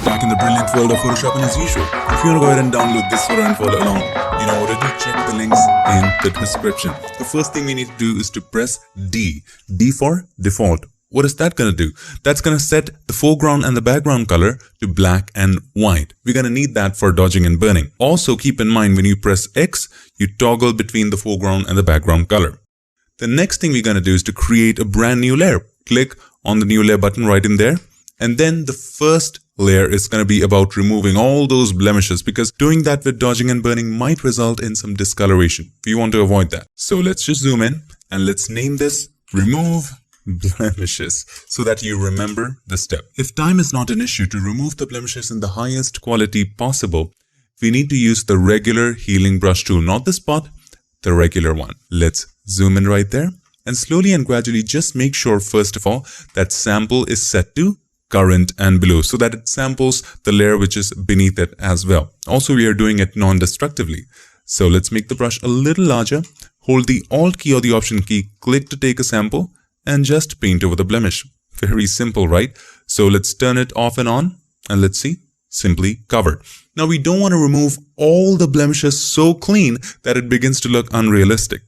Back in the brilliant world of Photoshop, and as usual, if you want to go ahead and download this photo and follow along, you know what to do, check the links in the description. The first thing we need to do is to press D. D for default. What is that going to do? That's going to set the foreground and the background color to black and white. We're going to need that for dodging and burning. Also keep in mind when you press X, you toggle between the foreground and the background color. The next thing we're going to do is to create a brand new layer. Click on the new layer button right in there. And then the first layer is going to be about removing all those blemishes, because doing that with dodging and burning might result in some discoloration. We want to avoid that. So let's just zoom in and let's name this Remove Blemishes so that you remember the step. If time is not an issue, to remove the blemishes in the highest quality possible, we need to use the regular healing brush tool, not the spot, the regular one. Let's zoom in right there and slowly and gradually just make sure, first of all, that sample is set to current and below so that it samples the layer which is beneath it as well. Also, we are doing it non-destructively. So let's make the brush a little larger. Hold the Alt key or the Option key, click to take a sample and just paint over the blemish. Very simple, right? So let's turn it off and on and let's see, simply covered. Now we don't want to remove all the blemishes so clean that it begins to look unrealistic.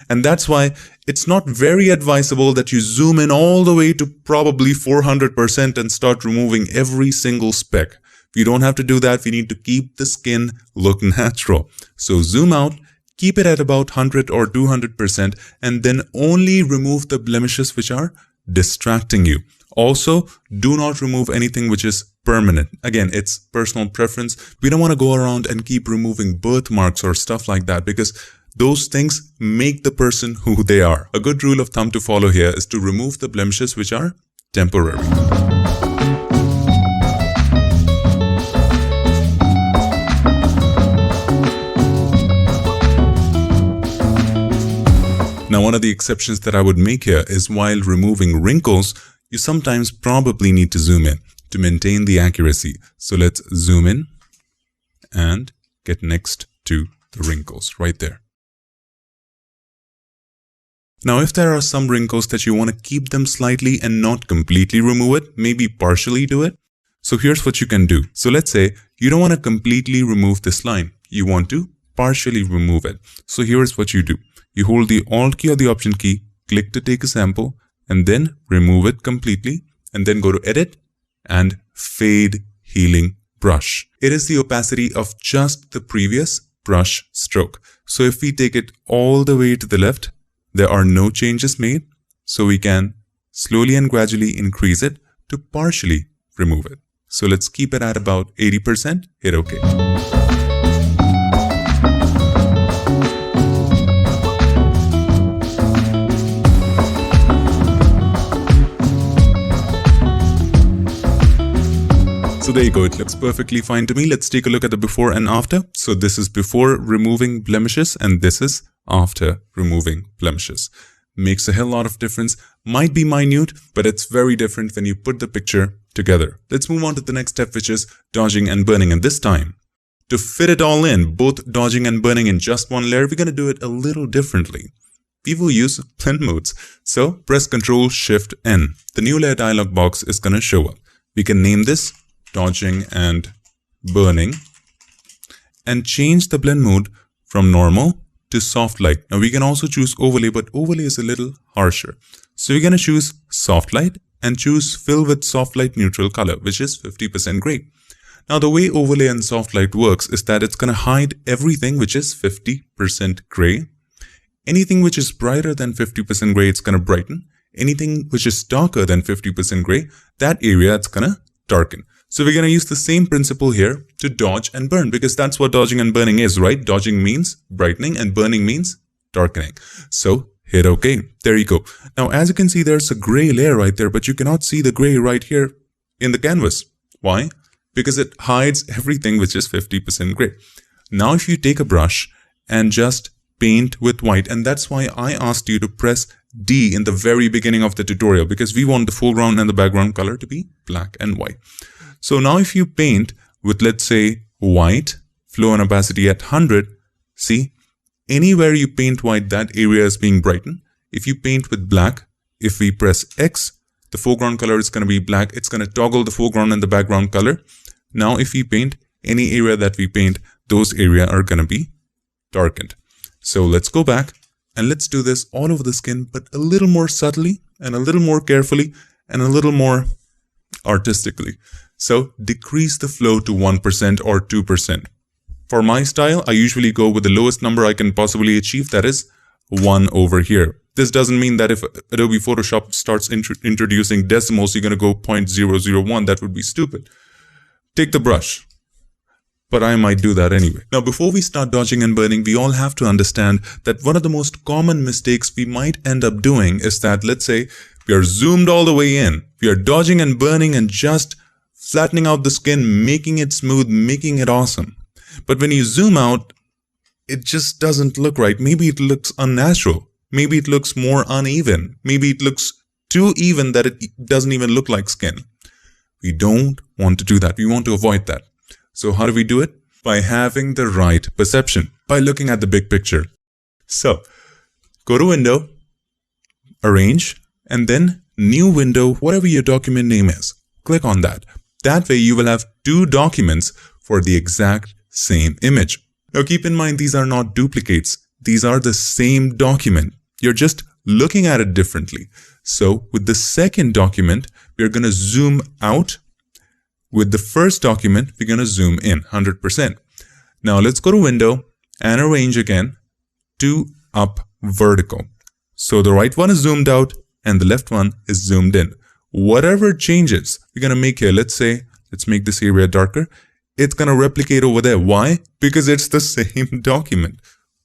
And that's why it's not very advisable that you zoom in all the way to probably 400% and start removing every single speck. We don't have to do that. We need to keep the skin look natural. So zoom out, keep it at about 100 or 200%, and then only remove the blemishes which are distracting you. Also, do not remove anything which is permanent. Again, it's personal preference. We don't want to go around and keep removing birthmarks or stuff like that, because those things make the person who they are. A good rule of thumb to follow here is to remove the blemishes which are temporary. Now, one of the exceptions that I would make here is while removing wrinkles, you sometimes probably need to zoom in to maintain the accuracy. So let's zoom in and get next to the wrinkles right there. Now, if there are some wrinkles that you want to keep them slightly and not completely remove it, maybe partially do it. So here's what you can do. So let's say you don't want to completely remove this line. You want to partially remove it. So here's what you do. You hold the Alt key or the Option key, click to take a sample, and then remove it completely, and then go to Edit and Fade Healing Brush. It is the opacity of just the previous brush stroke. So if we take it all the way to the left, there are no changes made, so we can slowly and gradually increase it to partially remove it. So let's keep it at about 80%, hit OK. So there you go, it looks perfectly fine to me. Let's take a look at the before and after. So this is before removing blemishes and this is after removing blemishes. Makes a hell lot of difference. Might be minute, but it's very different when you put the picture together. Let's move on to the next step, which is dodging and burning. And this time, to fit it all in, both dodging and burning in just one layer, we're going to do it a little differently. We will use blend modes. So press Ctrl-Shift-N. The new layer dialog box is going to show up. We can name this dodging and burning and change the blend mode from normal to soft light. Now we can also choose overlay, but overlay is a little harsher. So we're going to choose soft light and choose fill with soft light neutral color, which is 50% gray. Now the way overlay and soft light works is that it's going to hide everything which is 50% gray. Anything which is brighter than 50% gray, it's going to brighten. Anything which is darker than 50% gray, that area it's going to darken. So we're going to use the same principle here to dodge and burn, because that's what dodging and burning is, right? Dodging means brightening and burning means darkening. So hit OK. There you go. Now, as you can see, there's a gray layer right there, but you cannot see the gray right here in the canvas. Why? Because it hides everything which is 50% gray. Now, if you take a brush and just paint with white, and that's why I asked you to press D in the very beginning of the tutorial, because we want the foreground and the background color to be black and white. So now if you paint with, let's say, white, flow and opacity at 100, see, anywhere you paint white, that area is being brightened. If you paint with black, if we press X, the foreground color is going to be black. It's going to toggle the foreground and the background color Now if we paint any area that we paint, those areas are going to be darkened. So let's go back and let's do this all over the skin, but a little more subtly and a little more carefully and a little more artistically. So decrease the flow to 1% or 2%. For my style, I usually go with the lowest number I can possibly achieve, that is 1 over here. This doesn't mean that if Adobe Photoshop starts introducing decimals, you're going to go 0.001. That would be stupid. Take the brush. But I might do that anyway. Now, before we start dodging and burning, we all have to understand that one of the most common mistakes we might end up doing is that, let's say, we are zoomed all the way in. We are dodging and burning and just flattening out the skin, making it smooth, making it awesome. But when you zoom out, it just doesn't look right. Maybe it looks unnatural. Maybe it looks more uneven. Maybe it looks too even that it doesn't even look like skin. We don't want to do that. We want to avoid that. So how do we do it? By having the right perception, by looking at the big picture. So go to Window, Arrange, and then New Window, whatever your document name is. Click on that. That way you will have 2 documents for the exact same image. Now keep in mind, these are not duplicates. These are the same document. You're just looking at it differently. So with the second document, we're going to zoom out. With the first document, we're going to zoom in 100%. Now let's go to Window and Arrange again to Up Vertical. So the right one is zoomed out and the left one is zoomed in. Whatever changes we're going to make here, let's make this area darker. It's going to replicate over there. Why? Because it's the same document,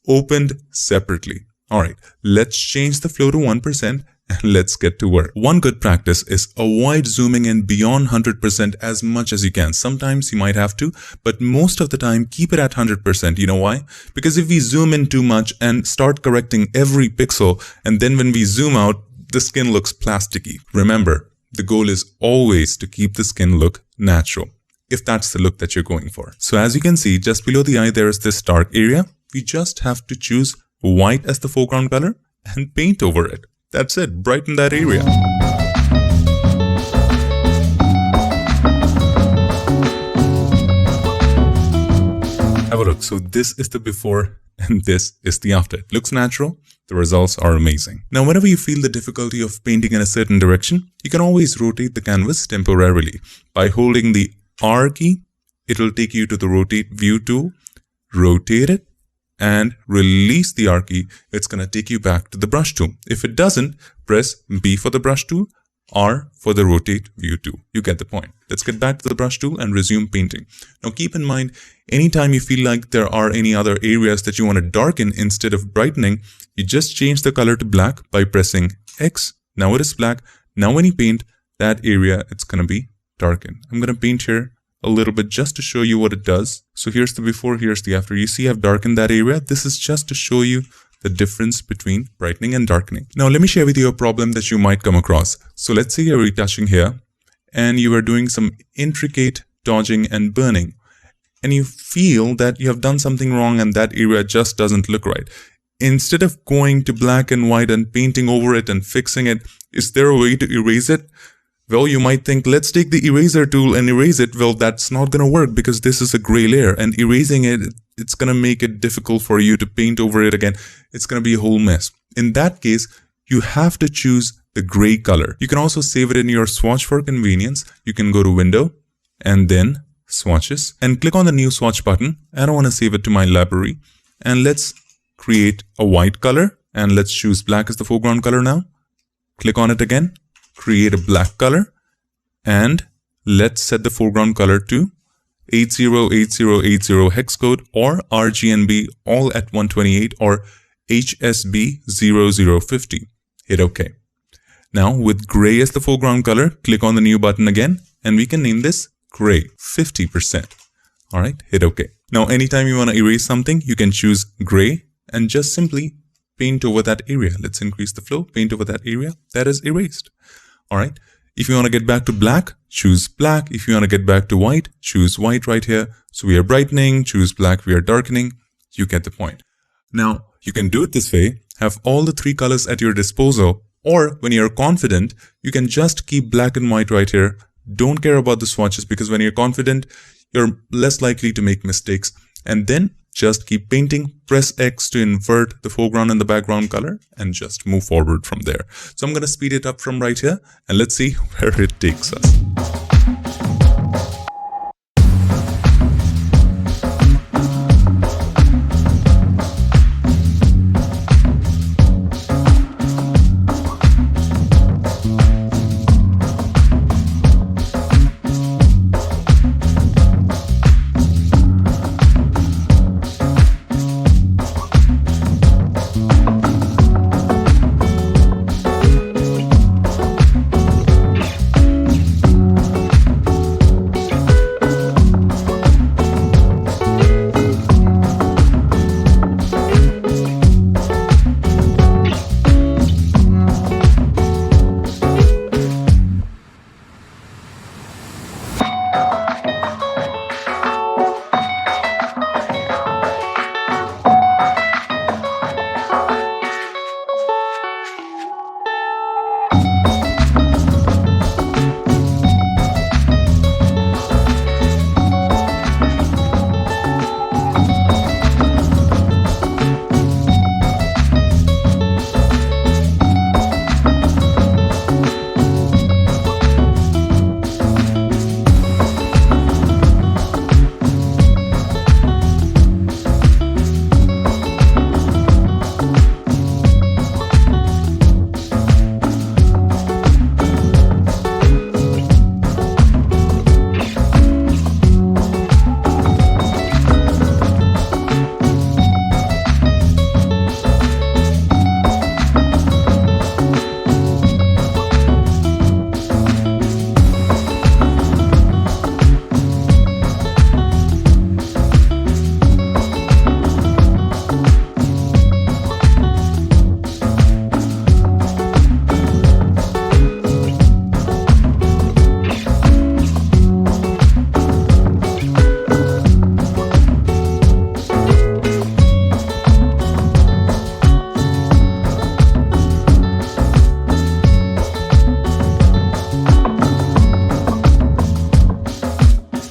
opened separately. All right, let's change the flow to 1% and let's get to work. One good practice is avoid zooming in beyond 100% as much as you can. Sometimes you might have to, but most of the time, keep it at 100%. You know why? Because if we zoom in too much and start correcting every pixel, and then when we zoom out, the skin looks plasticky. Remember, the goal is always to keep the skin look natural, if that's the look that you're going for. So as you can see, just below the eye, there is this dark area. We just have to choose white as the foreground color and paint over it. That's it, brighten that area. Have a look. So this is the before and this is the after. It looks natural. The results are amazing. Now, whenever you feel the difficulty of painting in a certain direction, you can always rotate the canvas temporarily. By holding the R key, it will take you to the rotate view tool, rotate it, and release the R key. It's going to take you back to the brush tool. If it doesn't, press B for the brush tool, R for the rotate view tool. You get the point. Let's get back to the brush tool and resume painting. Now keep in mind, anytime you feel like there are any other areas that you want to darken instead of brightening, you just change the color to black by pressing X. Now it is black. Now when you paint that area, it's going to be darkened. I'm going to paint here a little bit just to show you what it does. So here's the before, here's the after. You see I've darkened that area. This is just to show you the difference between brightening and darkening. Now let me share with you a problem that you might come across. So let's say you're retouching here and you are doing some intricate dodging and burning, and you feel that you have done something wrong and that area just doesn't look right. Instead of going to black and white and painting over it and fixing it, is there a way to erase it? Well, you might think, let's take the eraser tool and erase it. Well, that's not going to work because this is a gray layer, and erasing it, it's going to make it difficult for you to paint over it again. It's going to be a whole mess. In that case, you have to choose the gray color. You can also save it in your swatch for convenience. You can go to Window and then Swatches and click on the new swatch button. I don't want to save it to my library. And let's create a white color, and let's choose black as the foreground color now. Click on it again. Create a black color, and let's set the foreground color to 808080 hex code or RGB all at 128 or HSB 0050. Hit OK. Now with gray as the foreground color, click on the new button again, and we can name this gray 50%. All right, hit OK. Now anytime you want to erase something, you can choose gray and just simply paint over that area. Let's increase the flow, paint over that area that is erased. All right. If you want to get back to black, choose black. If you want to get back to white, choose white right here. So we are brightening, choose black, we are darkening. You get the point. Now, you can do it this way, have all the 3 colors at your disposal, or when you're confident, you can just keep black and white right here. Don't care about the swatches, because when you're confident, you're less likely to make mistakes. And then just keep painting, press X to invert the foreground and the background color, and just move forward from there. So I'm going to speed it up from right here, and let's see where it takes us.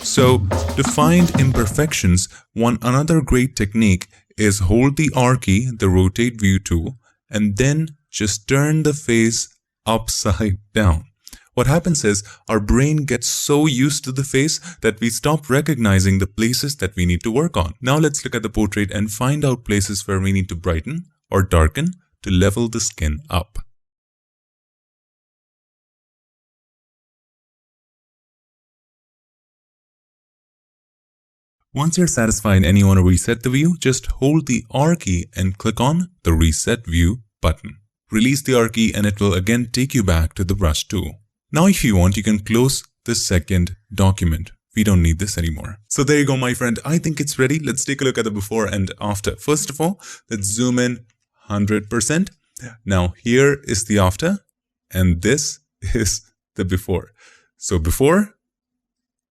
So, to find imperfections, another great technique is hold the R key, the rotate view tool, and then just turn the face upside down. What happens is our brain gets so used to the face that we stop recognizing the places that we need to work on. Now let's look at the portrait and find out places where we need to brighten or darken to level the skin up. Once you're satisfied and you want to reset the view, just hold the R key and click on the Reset View button. Release the R key and it will again take you back to the brush tool. Now if you want, you can close the second document. We don't need this anymore. So there you go, my friend. I think it's ready. Let's take a look at the before and after. First of all, let's zoom in 100%. Now here is the after and this is the before. So before,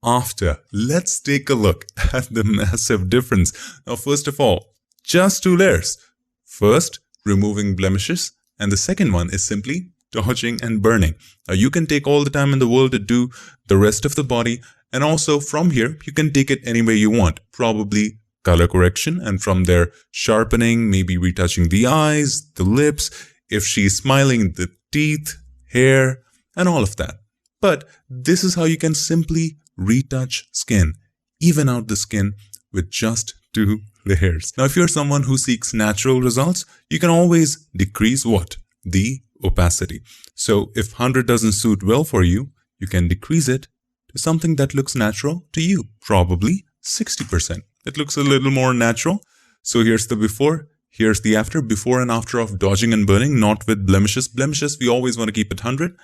after. Let's take a look at the massive difference. Now, first of all, just 2 layers. First, removing blemishes, and the second one is simply dodging and burning. Now, you can take all the time in the world to do the rest of the body, and also from here, you can take it any way you want. Probably color correction, and from there, sharpening, maybe retouching the eyes, the lips, if she's smiling, the teeth, hair, and all of that. But this is how you can simply retouch skin, even out the skin with just 2 layers. Now, if you're someone who seeks natural results, you can always decrease what? The opacity. So if 100 doesn't suit well for you, you can decrease it to something that looks natural to you, probably 60%. It looks a little more natural. So here's the before, here's the before and after of dodging and burning, not with blemishes. Blemishes, we always want to keep it 100.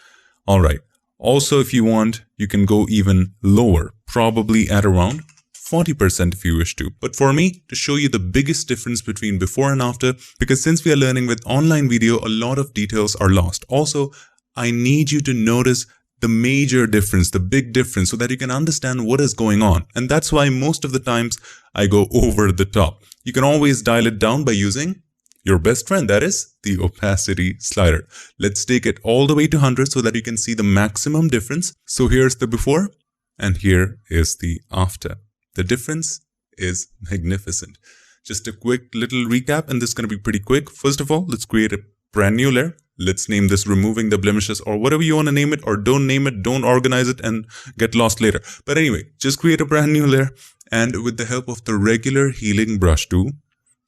All right. Also, if you want, you can go even lower, probably at around 40% if you wish to. But for me, to show you the biggest difference between before and after, because since we are learning with online video, a lot of details are lost. Also, I need you to notice the major difference, the big difference, so that you can understand what is going on. And that's why most of the times I go over the top. You can always dial it down by using your best friend, that is the opacity slider. Let's take it all the way to 100 so that you can see the maximum difference. So here's the before and here is the after. The difference is magnificent. Just a quick little recap, and this is going to be pretty quick. First of all, let's create a brand new layer. Let's name this removing the blemishes, or whatever you want to name it, or don't name it, don't organize it and get lost later. But anyway, just create a brand new layer, and with the help of the regular healing brush tool,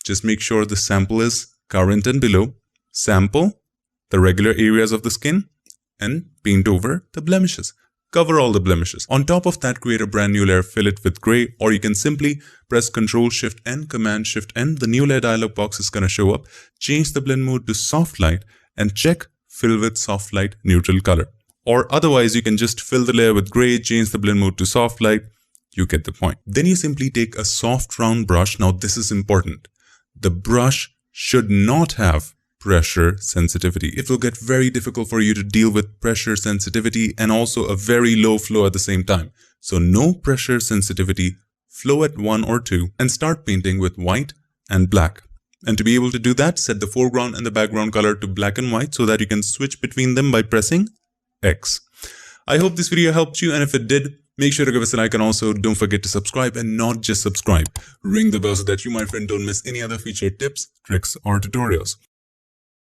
just make sure the sample is current and below. Sample the regular areas of the skin and paint over the blemishes. Cover all the blemishes. On top of that, create a brand new layer, fill it with gray, or you can simply press Ctrl Shift N, Command Shift N. The new layer dialog box is going to show up. Change the blend mode to soft light and check fill with soft light neutral color. Or otherwise, you can just fill the layer with gray, change the blend mode to soft light. You get the point. Then you simply take a soft round brush. Now this is important. The brush should not have pressure sensitivity. It will get very difficult for you to deal with pressure sensitivity and also a very low flow at the same time. So no pressure sensitivity, flow at 1 or 2, and start painting with white and black. And to be able to do that, set the foreground and the background color to black and white so that you can switch between them by pressing X. I hope this video helped you, and if it did, make sure to give us a like, and also don't forget to subscribe, and not just subscribe. Ring the bell so that you, my friend, don't miss any other featured tips, tricks, or tutorials.